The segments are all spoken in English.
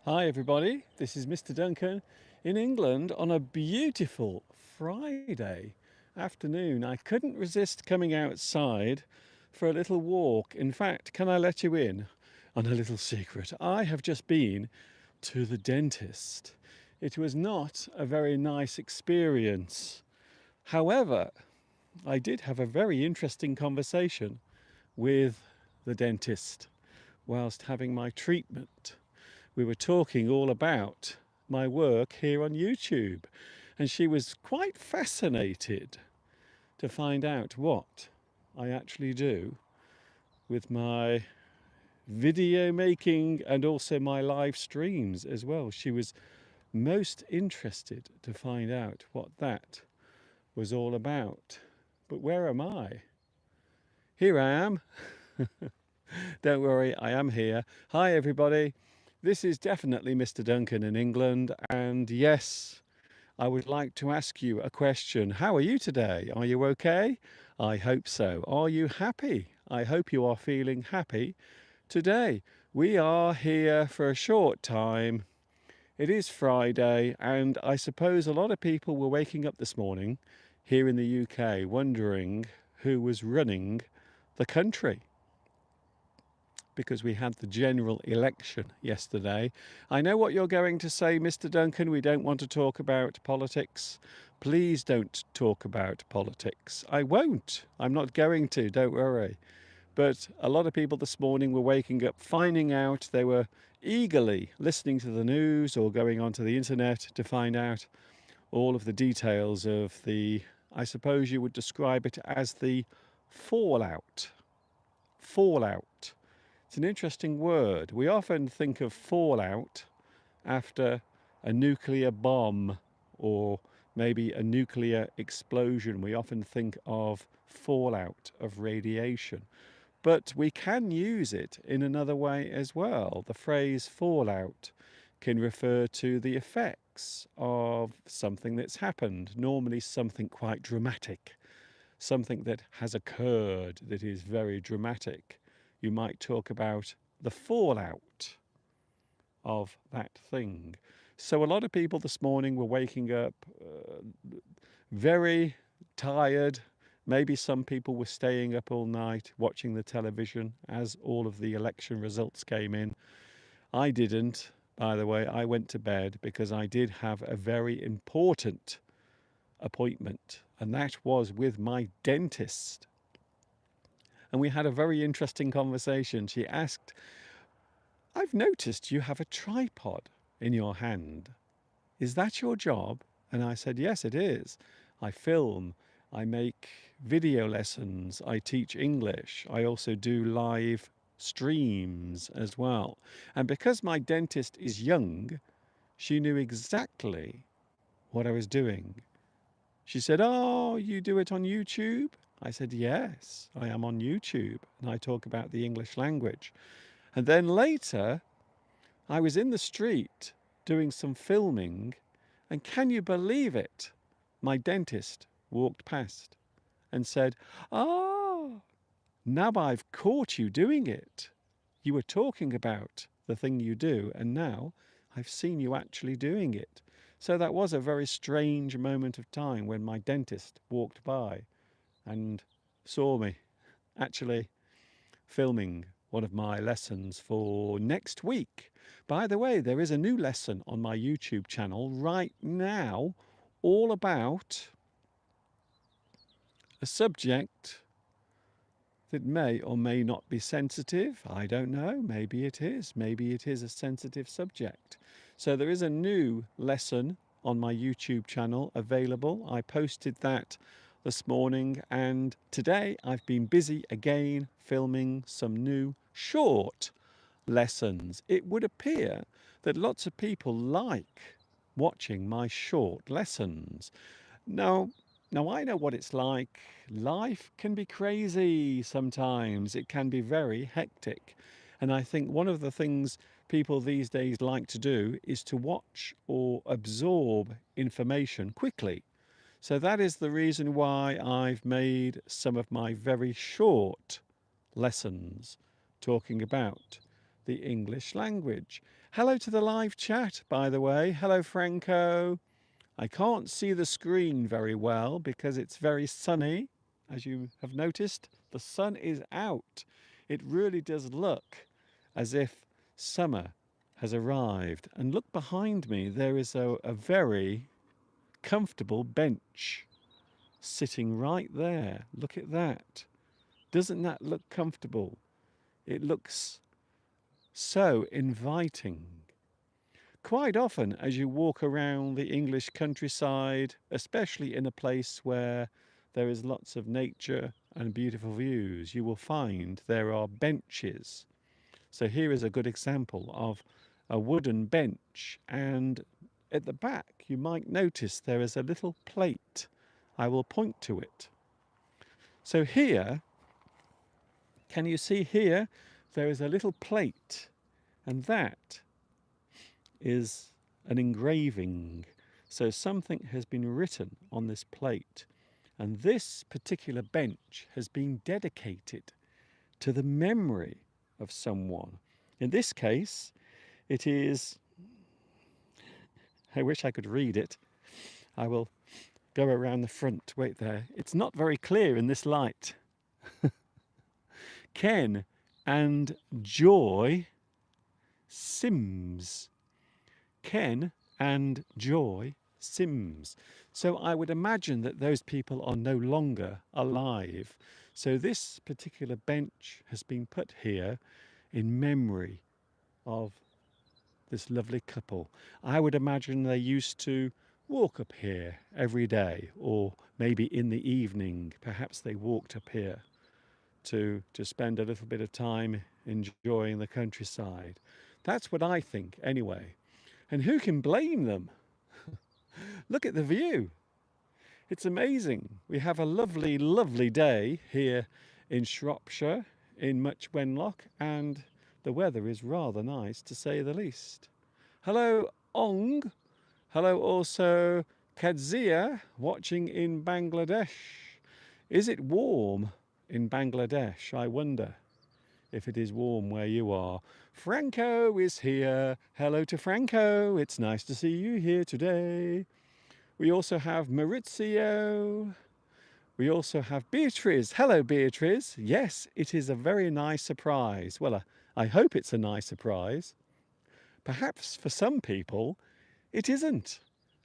Hi everybody, this is Mr. Duncan in England on a beautiful Friday afternoon. I couldn't resist coming outside for a little walk. In fact, can I let you in on a little secret? I have just been to the dentist. It was not a very nice experience. However, I did have a very interesting conversation with the dentist whilst having my treatment. We were talking all about my work here on YouTube, and she was quite fascinated to find out what I actually do with my video making and also my live streams as well. She was most interested to find out what that was all about. But where am I? Here I am. Don't worry, I am here. Hi, everybody. This is definitely Mr. Duncan in England. And yes, I would like to ask you a question. How are you today? Are you okay? I hope so. Are you happy? I hope you are feeling happy today. We are here for a short time. It is Friday, and I suppose a lot of people were waking up this morning here in the UK wondering who was running the country, because we had the general election yesterday. I know what you're going to say, Mr. Duncan. We don't want to talk about politics. Please don't talk about politics. I won't. I'm not going to, don't worry. But a lot of people this morning were waking up, finding out. They were eagerly listening to the news or going onto the internet to find out all of the details of the, I suppose you would describe it as the fallout. Fallout. It's an interesting word. We often think of fallout after a nuclear bomb or maybe a nuclear explosion. We often think of fallout of radiation. But we can use it in another way as well. The phrase fallout can refer to the effects of something that's happened, normally something quite dramatic, something that has occurred that is very dramatic. You might talk about the fallout of that thing. So a lot of people this morning were waking up very tired. Maybe some people were staying up all night watching the television as all of the election results came in. I didn't, by the way. I went to bed because I did have a very important appointment, and that was with my dentist. And we had a very interesting conversation. She asked, I've noticed you have a tripod in your hand. Is that your job? And I said, yes, it is. I film, I make video lessons, I teach English, I also do live streams as well. And because my dentist is young, she knew exactly what I was doing. She said, oh, you do it on YouTube? I said, yes, I am on YouTube and I talk about the English language. And then later, I was in the street doing some filming, and can you believe it? My dentist walked past and said, ah, now I've caught you doing it. You were talking about the thing you do, and now I've seen you actually doing it. So that was a very strange moment of time when my dentist walked by and saw me actually filming one of my lessons for next week. By the way, there is a new lesson on my YouTube channel right now all about a subject that may or may not be sensitive. I don't know. Maybe it is. Maybe it is a sensitive subject. So there is a new lesson on my YouTube channel available. I posted that this morning, and today I've been busy again filming some new short lessons. It would appear that lots of people like watching my short lessons. Now, now I know what it's like. Life can be crazy sometimes. It can be very hectic. And I think one of the things people these days like to do is to watch or absorb information quickly. So that is the reason why I've made some of my very short lessons talking about the English language. Hello to the live chat, by the way. Hello, Franco. I can't see the screen very well because it's very sunny. As you have noticed, the sun is out. It really does look as if summer has arrived. And look behind me, there is a very comfortable bench sitting right there. Look at that. Doesn't that look comfortable? It looks so inviting. Quite often, as you walk around the English countryside, especially in a place where there is lots of nature and beautiful views, you will find there are benches. So here is a good example of a wooden bench, and at the back you might notice there is a little plate. I will point to it. So here, can you see here, there is a little plate, and that is an engraving. So something has been written on this plate, and this particular bench has been dedicated to the memory of someone. In this case, it is, I wish I could read it. I will go around the front. Wait there. It's not very clear in this light. Ken and Joy Sims. Ken and Joy Sims. So I would imagine that those people are no longer alive. So this particular bench has been put here in memory of this lovely couple. I would imagine they used to walk up here every day, or maybe in the evening, perhaps they walked up here to spend a little bit of time enjoying the countryside. That's what I think anyway. And who can blame them? Look at the view. It's amazing. We have a lovely, lovely day here in Shropshire, in Much Wenlock, and the weather is rather nice, to say the least. Hello, Ong. Hello also, Kadzia, watching in Bangladesh. Is it warm in Bangladesh? I wonder if it is warm where you are. Franco is here. Hello to Franco. It's nice to see you here today. We also have Maurizio. We also have Beatrice. Hello, Beatrice. Yes, it is a very nice surprise. Well, I hope it's a nice surprise. Perhaps for some people, it isn't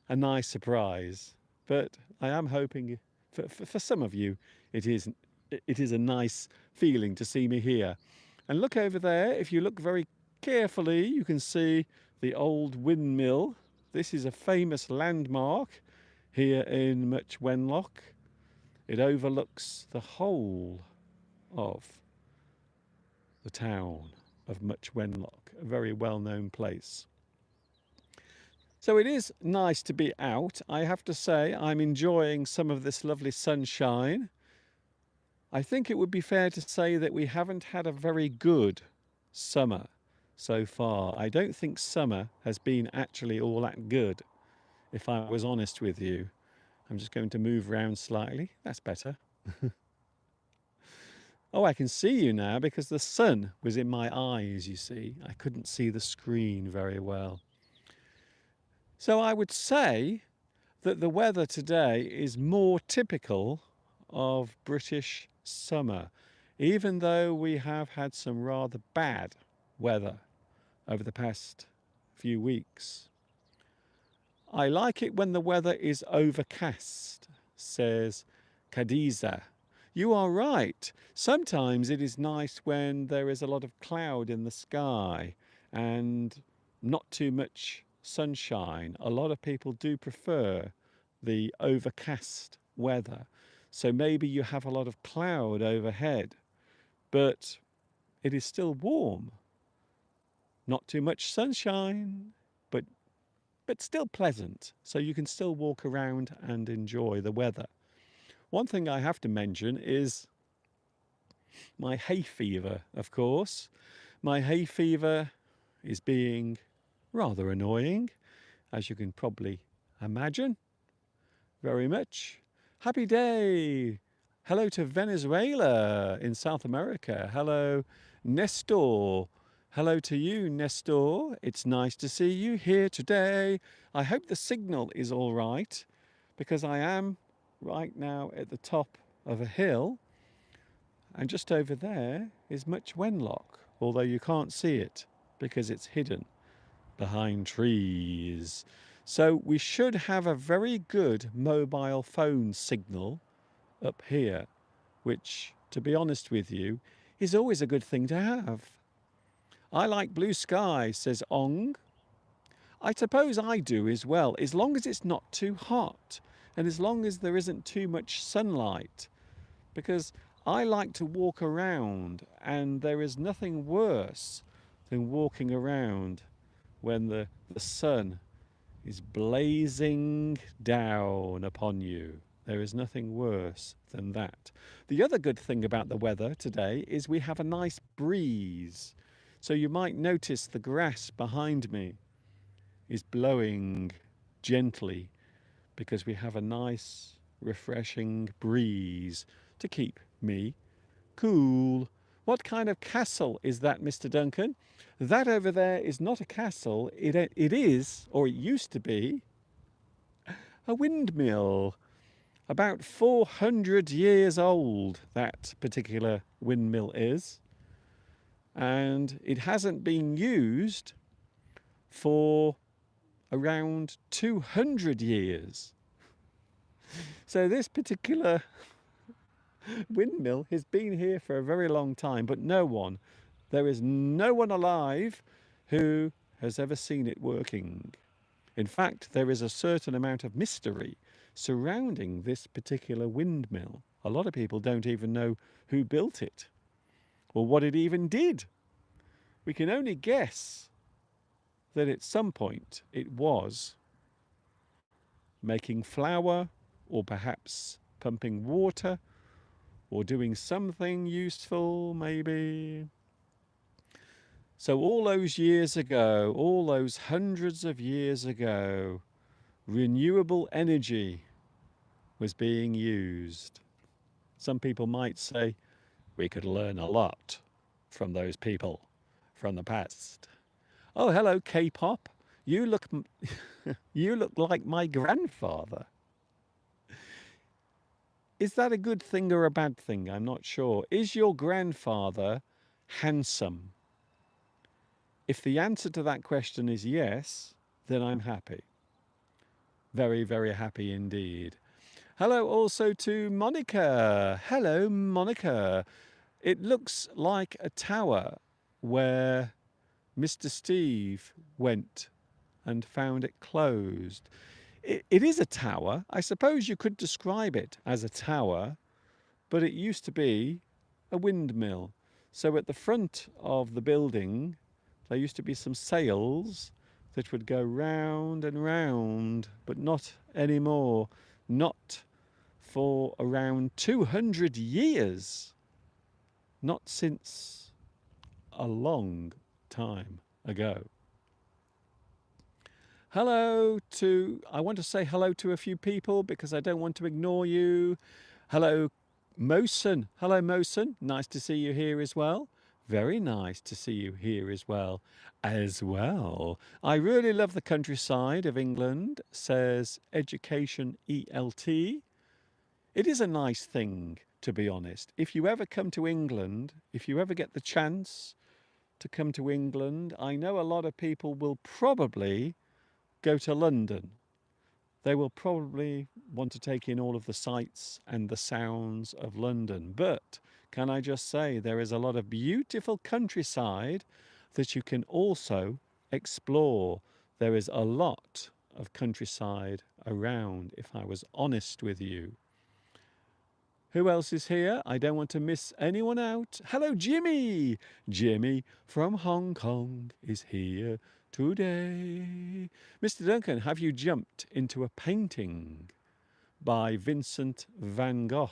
a nice surprise. But I am hoping for some of you, it is a nice feeling to see me here. And look over there. If you look very carefully, you can see the old windmill. This is a famous landmark here in Much Wenlock. It overlooks the whole of the town of Much Wenlock, a very well-known place. So it is nice to be out. I have to say I'm enjoying some of this lovely sunshine. I think it would be fair to say that we haven't had a very good summer so far. I don't think summer has been actually all that good, if I was honest with you. I'm just going to move around slightly. That's better. Oh, I can see you now because the sun was in my eyes, you see. I couldn't see the screen very well. So I would say that the weather today is more typical of British summer, even though we have had some rather bad weather over the past few weeks. I like it when the weather is overcast, says Khadiza. You are right. Sometimes it is nice when there is a lot of cloud in the sky and not too much sunshine. A lot of people do prefer the overcast weather. So maybe you have a lot of cloud overhead, but it is still warm. Not too much sunshine, but still pleasant. So you can still walk around and enjoy the weather. One thing I have to mention is my hay fever, of course. My hay fever is being rather annoying, as you can probably imagine. Very much. Happy day. Hello to Venezuela in South America. Hello, Nestor. Hello to you, Nestor. It's nice to see you here today. I hope the signal is all right because I am right now at the top of a hill, and just over there is Much Wenlock, although you can't see it because it's hidden behind trees. So we should have a very good mobile phone signal up here, which, to be honest with you, is always a good thing to have. I like blue sky, says Ong. I suppose I do as well, as long as it's not too hot and as long as there isn't too much sunlight, because I like to walk around and there is nothing worse than walking around when the sun is blazing down upon you. There is nothing worse than that. The other good thing about the weather today is we have a nice breeze. So you might notice the grass behind me is blowing gently because we have a nice, refreshing breeze to keep me cool. What kind of castle is that, Mr. Duncan? That over there is not a castle. It is, or it used to be, a windmill. About 400 years old, that particular windmill is. And it hasn't been used for around 200 years. So this particular windmill has been here for a very long time, but there is no one alive who has ever seen it working. In fact, there is a certain amount of mystery surrounding this particular windmill. A lot of people don't even know who built it or what it even did. We can only guess that at some point it was making flour or perhaps pumping water or doing something useful, maybe. So all those years ago, all those hundreds of years ago, renewable energy was being used. Some people might say we could learn a lot from those people from the past. Oh, hello, K-pop. You look, you look like my grandfather. Is that a good thing or a bad thing? I'm not sure. Is your grandfather handsome? If the answer to that question is yes, then I'm happy. Very, very happy indeed. Hello also to Monica. Hello, Monica. It looks like a tower where Mr. Steve went and found it closed. It is a tower. I suppose you could describe it as a tower, but it used to be a windmill. So at the front of the building, there used to be some sails that would go round and round, but not anymore. Not for around 200 years. Not since a long time ago. I want to say hello to a few people because I don't want to ignore you. Hello, Mosen. Hello, Mosen. Nice to see you here as well. Very nice to see you here as well. I really love the countryside of England, says Education ELT. It is a nice thing, to be honest. If you ever come to England, if you ever get the chance to come to England, I know a lot of people will probably go to London. They will probably want to take in all of the sights and the sounds of London. But can I just say, there is a lot of beautiful countryside that you can also explore. There is a lot of countryside around, if I was honest with you. Who else is here? I don't want to miss anyone out. Hello, Jimmy. Jimmy from Hong Kong is here today. Mr. Duncan, have you jumped into a painting by Vincent van Gogh?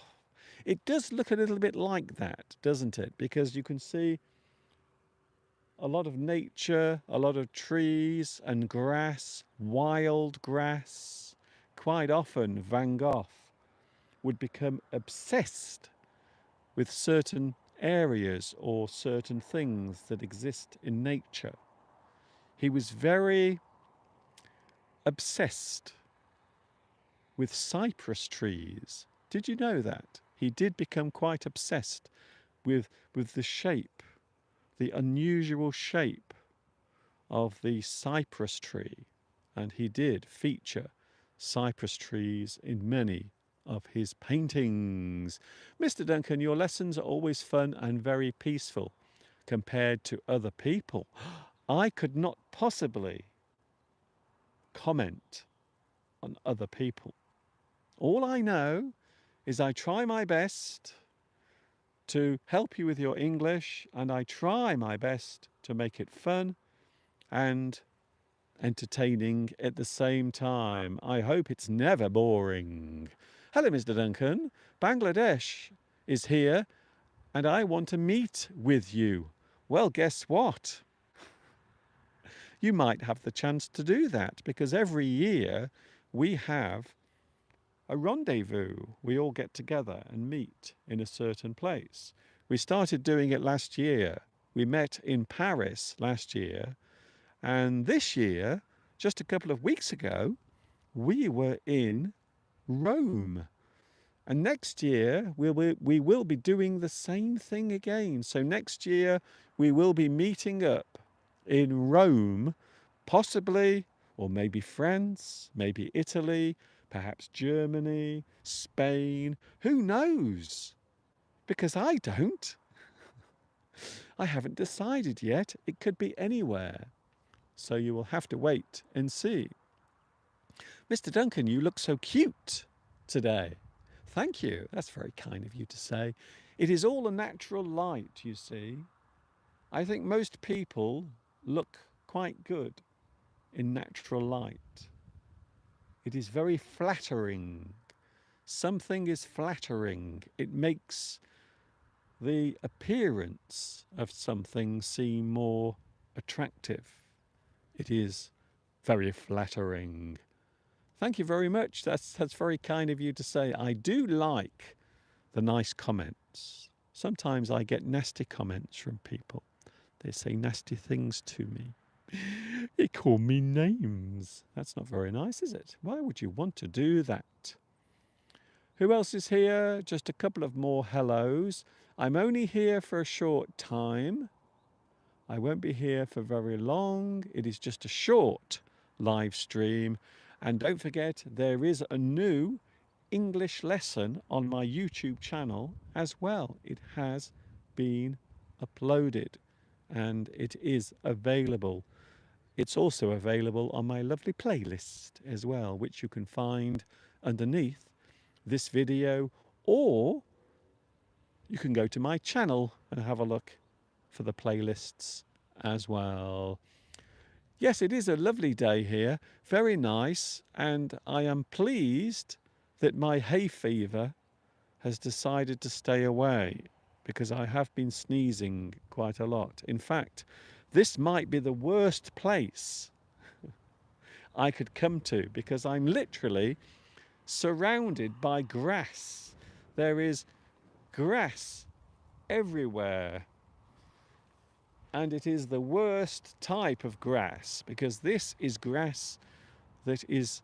It does look a little bit like that, doesn't it? Because you can see a lot of nature, a lot of trees and grass, wild grass. Quite often, Van Gogh would become obsessed with certain areas or certain things that exist in nature. He was very obsessed with cypress trees. Did you know that? He did become quite obsessed with the shape, the unusual shape of the cypress tree. And he did feature cypress trees in many of his paintings. Mr. Duncan, your lessons are always fun and very peaceful compared to other people. I could not possibly comment on other people. All I know is I try my best to help you with your English, and I try my best to make it fun and entertaining at the same time. I hope it's never boring. Hello, Mr. Duncan. Bangladesh is here, and I want to meet with you. Well, guess what? You might have the chance to do that, because every year we have a rendezvous. We all get together and meet in a certain place. We started doing it last year. We met in Paris last year. And this year, just a couple of weeks ago, we were in Rome. And next year, we will be doing the same thing again. So next year, we will be meeting up in Rome, possibly, or maybe France, maybe Italy, perhaps Germany, Spain. Who knows? Because I don't. I haven't decided yet. It could be anywhere. So you will have to wait and see. Mr. Duncan, you look so cute today. Thank you. That's very kind of you to say. It is all a natural light, you see. I think most people look quite good in natural light. It is very flattering. Something is flattering. It makes the appearance of something seem more attractive. It is very flattering. Thank you very much. That's very kind of you to say. I do like the nice comments. Sometimes I get nasty comments from people. They say nasty things to me. They call me names. That's not very nice, is it? Why would you want to do that? Who else is here? Just a couple of more hellos. I'm only here for a short time. I won't be here for very long. It is just a short live stream. And don't forget, there is a new English lesson on my YouTube channel as well. It has been uploaded and it is available. It's also available on my lovely playlist as well, which you can find underneath this video, or you can go to my channel and have a look for the playlists as well. Yes, it is a lovely day here, very nice, and I am pleased that my hay fever has decided to stay away, because I have been sneezing quite a lot. In fact, this might be the worst place I could come to, because I'm literally surrounded by grass. There is grass everywhere. And it is the worst type of grass, because this is grass that is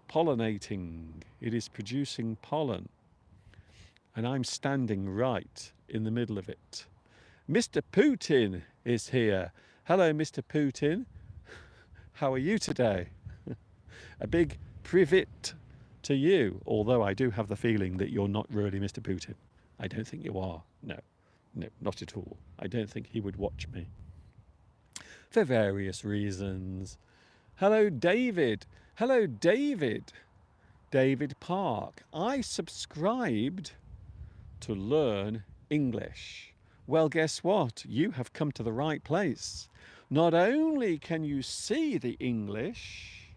pollinating. It is producing pollen. And I'm standing right in the middle of it. Mr. Putin is here. Hello, Mr. Putin. How are you today? A big privet to you, although I do have the feeling that you're not really Mr. Putin. I don't think you are. No, not at all. I don't think he would watch me. For various reasons. Hello, David. Hello, David. David Park. I subscribed to learn English. Well, guess what? You have come to the right place. Not only can you see the English,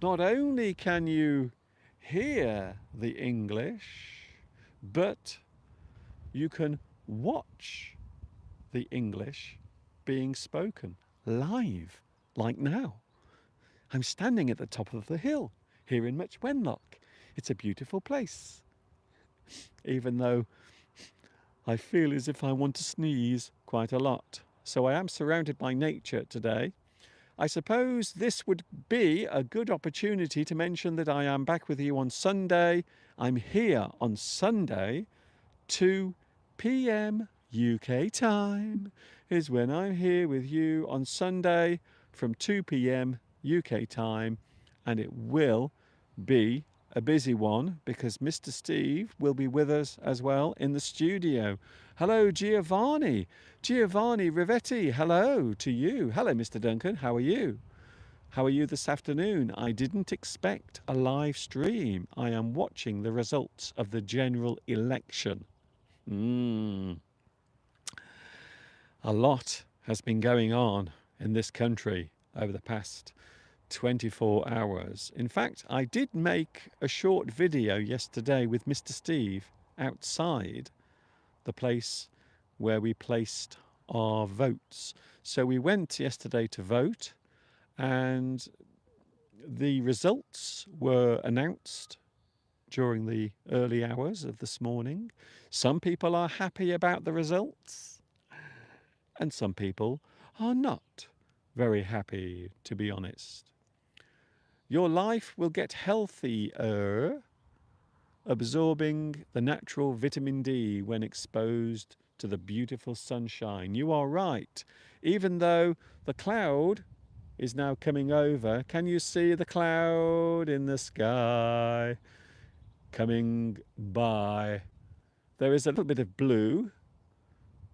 not only can you hear the English, but you can watch the English being spoken live, like now. I'm standing at the top of the hill here in Much Wenlock. It's a beautiful place, even though I feel as if I want to sneeze quite a lot. So I am surrounded by nature today. I suppose this would be a good opportunity to mention that I am back with you on Sunday. I'm here on Sunday, 2 p.m. UK time is when I'm here with you on Sunday from 2 p.m. UK time, and it will be a busy one because Mr. Steve will be with us as well in the studio. Hello, Giovanni. Giovanni Rivetti, hello to you. Hello, Mr. Duncan. How are you? How are you this afternoon? I didn't expect a live stream. I am watching the results of the general election. A lot has been going on in this country over the past 24 hours. In fact, I did make a short video yesterday with Mr. Steve outside the place where we placed our votes. So we went yesterday to vote, and the results were announced during the early hours of this morning. Some people are happy about the results, and some people are not very happy, to be honest. Your life will get healthier, absorbing the natural vitamin D when exposed to the beautiful sunshine. You are right. Even though the cloud is now coming over, can you see the cloud in the sky coming by? There is a little bit of blue,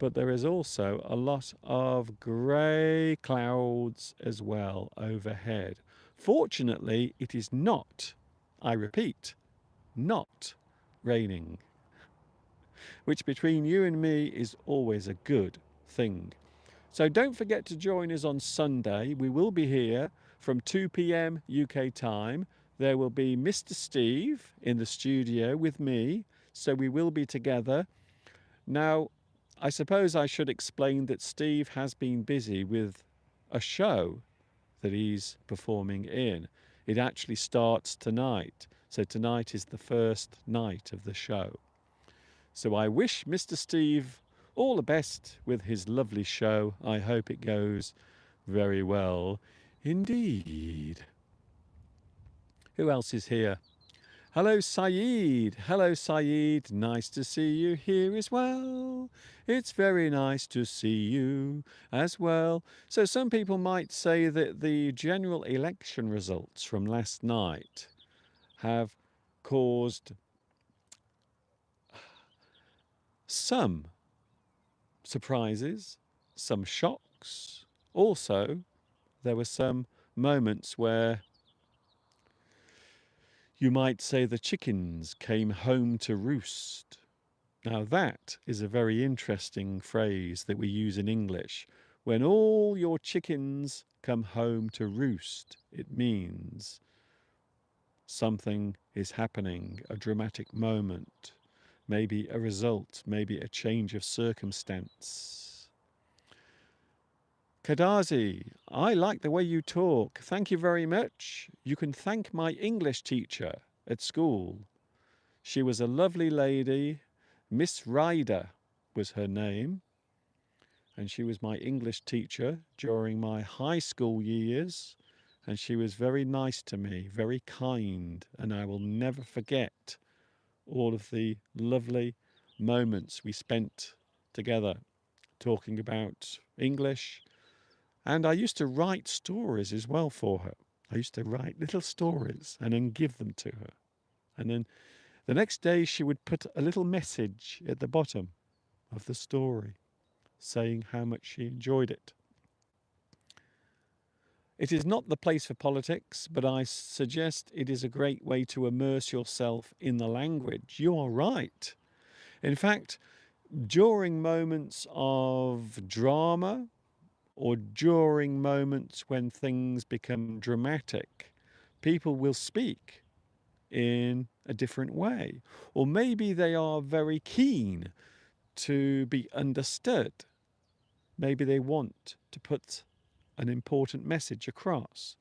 but there is also a lot of grey clouds as well overhead. Fortunately, it is not, I repeat, not raining, which between you and me is always a good thing. So don't forget to join us on Sunday. We will be here from 2 p.m. UK time. There will be Mr. Steve in the studio with me, so we will be together. Now, I suppose I should explain that Steve has been busy with a show that he's performing in. It actually starts tonight. So tonight is the first night of the show. So I wish Mr. Steve all the best with his lovely show. I hope it goes very well indeed. Who else is here? Hello, Saeed. Hello, Saeed. Nice to see you here as well. It's very nice to see you as well. So some people might say that the general election results from last night have caused some surprises, some shocks. Also, there were some moments where you might say the chickens came home to roost. Now that is a very interesting phrase that we use in English. When all your chickens come home to roost, it means something is happening, a dramatic moment, maybe a result, maybe a change of circumstance. Kadazi, I like the way you talk. Thank you very much. You can thank my English teacher at school. She was a lovely lady. Miss Ryder was her name. And she was my English teacher during my high school years. And she was very nice to me, very kind. And I will never forget all of the lovely moments we spent together talking about English. And I used to write stories as well for her. I used to write little stories and then give them to her. And then the next day she would put a little message at the bottom of the story saying how much she enjoyed it. It is not the place for politics, but I suggest it is a great way to immerse yourself in the language. You are right. In fact, during moments of drama, or during moments when things become dramatic, people will speak in a different way. Or maybe they are very keen to be understood. Maybe they want to put an important message across.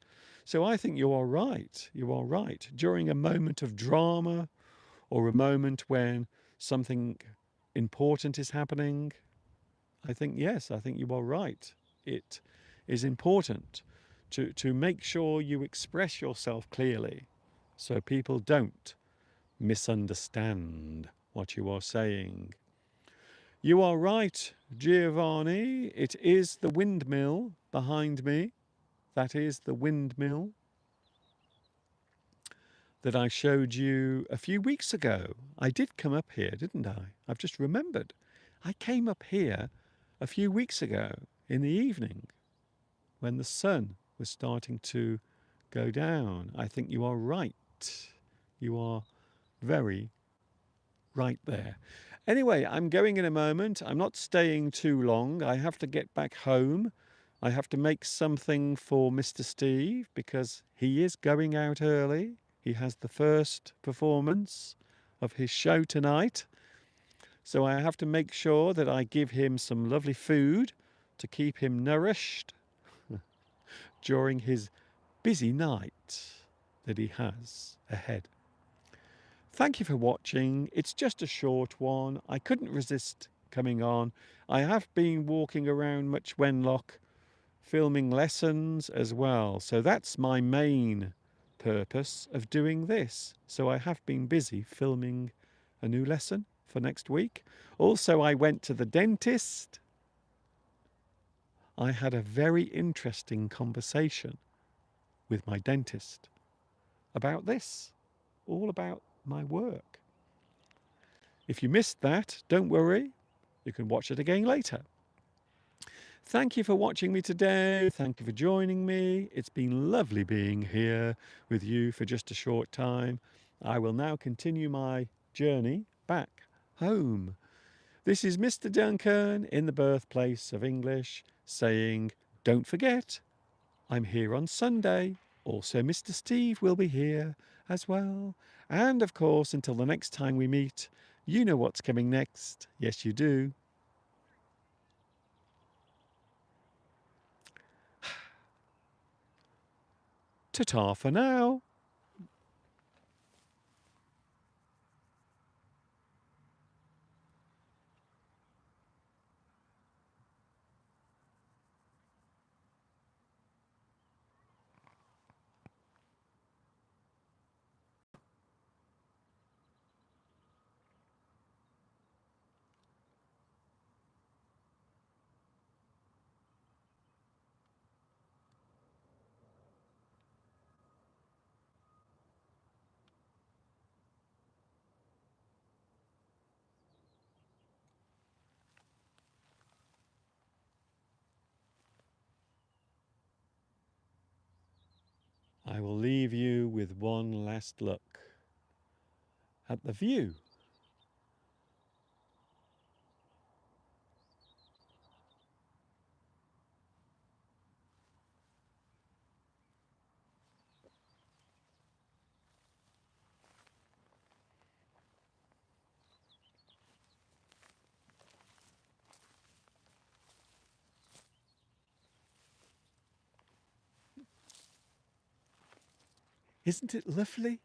So I think you are right. You are right. During a moment of drama or a moment when something important is happening? I think yes, I think you are right. It is important to make sure you express yourself clearly so people don't misunderstand what you are saying. You are right, Giovanni. It is the windmill behind me. That is the windmill that I showed you a few weeks ago. I did come up here, didn't I? I've just remembered. I came up here a few weeks ago in the evening when the sun was starting to go down. I think you are right. You are very right there. Anyway, I'm going in a moment. I'm not staying too long. I have to get back home. I have to make something for Mr. Steve because he is going out early. He has the first performance of his show tonight. So I have to make sure that I give him some lovely food to keep him nourished during his busy night that he has ahead. Thank you for watching. It's just a short one. I couldn't resist coming on. I have been walking around Much Wenlock filming lessons as well. So that's my main purpose of doing this. So I have been busy filming a new lesson for next week. Also, I went to the dentist. I had a very interesting conversation with my dentist about this, all about my work. If you missed that, don't worry, you can watch it again later. Thank you for watching me today. Thank you for joining me. It's been lovely being here with you for just a short time. I will now continue my journey back home. This is Mr. Duncan in the birthplace of English saying, don't forget, I'm here on Sunday. Also, Mr. Steve will be here as well. And of course, until the next time we meet, you know what's coming next. Yes, you do. Ta-ta for now. I will leave you with one last look at the view. Isn't it lovely?